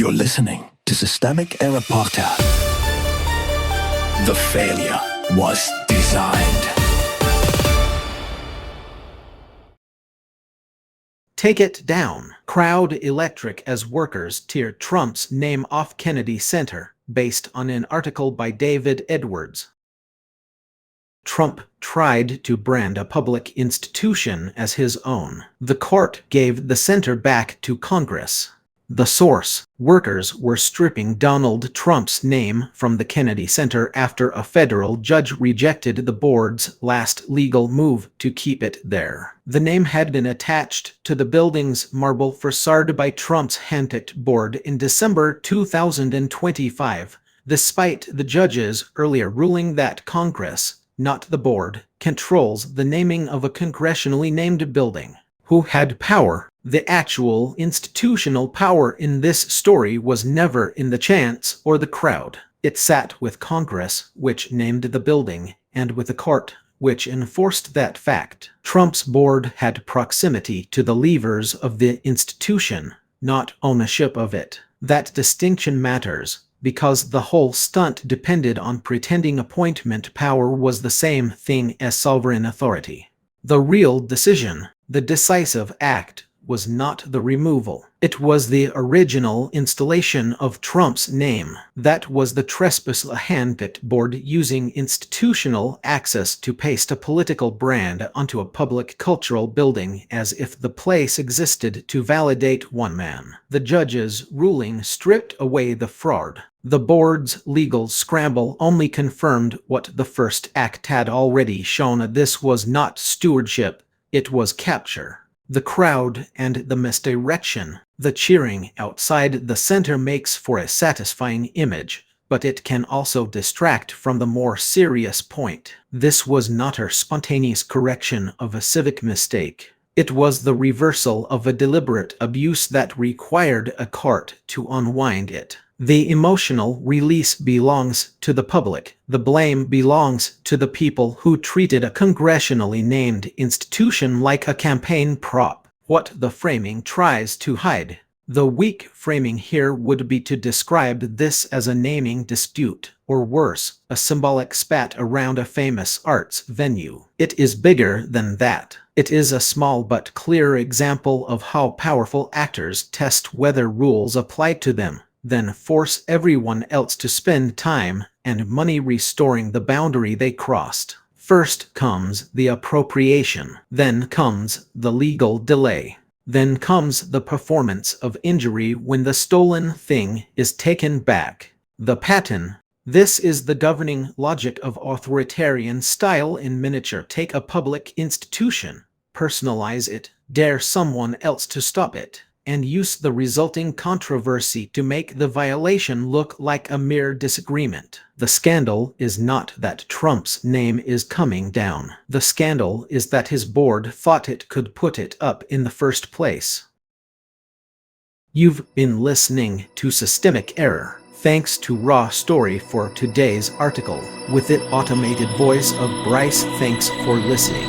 You're listening to Systemic Error Podcast. The failure was designed. Take it down. Crowd electric as workers tear Trump's name off Kennedy Center, based on an article by David Edwards. Trump tried to brand a public institution as his own. The court gave the center back to Congress. The source: workers were stripping Donald Trump's name from the Kennedy Center after a federal judge rejected the board's last legal move to keep it there. The name had been attached to the building's marble façade by Trump's handpicked board in December 2025, despite the judge's earlier ruling that Congress, not the board, controls the naming of a congressionally named building. Who had power? The actual institutional power in this story was never in the chants or the crowd. It sat with Congress, which named the building, and with the court, which enforced that fact. Trump's board had proximity to the levers of the institution, not ownership of it. That distinction matters, because the whole stunt depended on pretending appointment power was the same thing as sovereign authority. The real decision, the decisive act, was not the removal. It was the original installation of Trump's name. That was the trespass. A handpicked board using institutional access to paste a political brand onto a public cultural building as if the place existed to validate one man. The judge's ruling stripped away the fraud. The board's legal scramble only confirmed what the first act had already shown. This was not stewardship, it was capture. The crowd and the misdirection, the cheering outside the center makes for a satisfying image, but it can also distract from the more serious point. This was not a spontaneous correction of a civic mistake. It was the reversal of a deliberate abuse that required a court to unwind it. The emotional release belongs to the public. The blame belongs to the people who treated a congressionally named institution like a campaign prop. What the framing tries to hide. The weak framing here would be to describe this as a naming dispute, or worse, a symbolic spat around a famous arts venue. It is bigger than that. It is a small but clear example of how powerful actors test whether rules apply to them, then force everyone else to spend time and money restoring the boundary they crossed. First comes the appropriation, then comes the legal delay, then comes the performance of injury when the stolen thing is taken back. The pattern. This is the governing logic of authoritarian style in miniature. Take a public institution, personalize it, dare someone else to stop it, and use the resulting controversy to make the violation look like a mere disagreement. The scandal is not that Trump's name is coming down. The scandal is that his board thought it could put it up in the first place. You've been listening to Systemic Error. Thanks to Raw Story for today's article, with it automated voice of Bryce. Thanks for listening.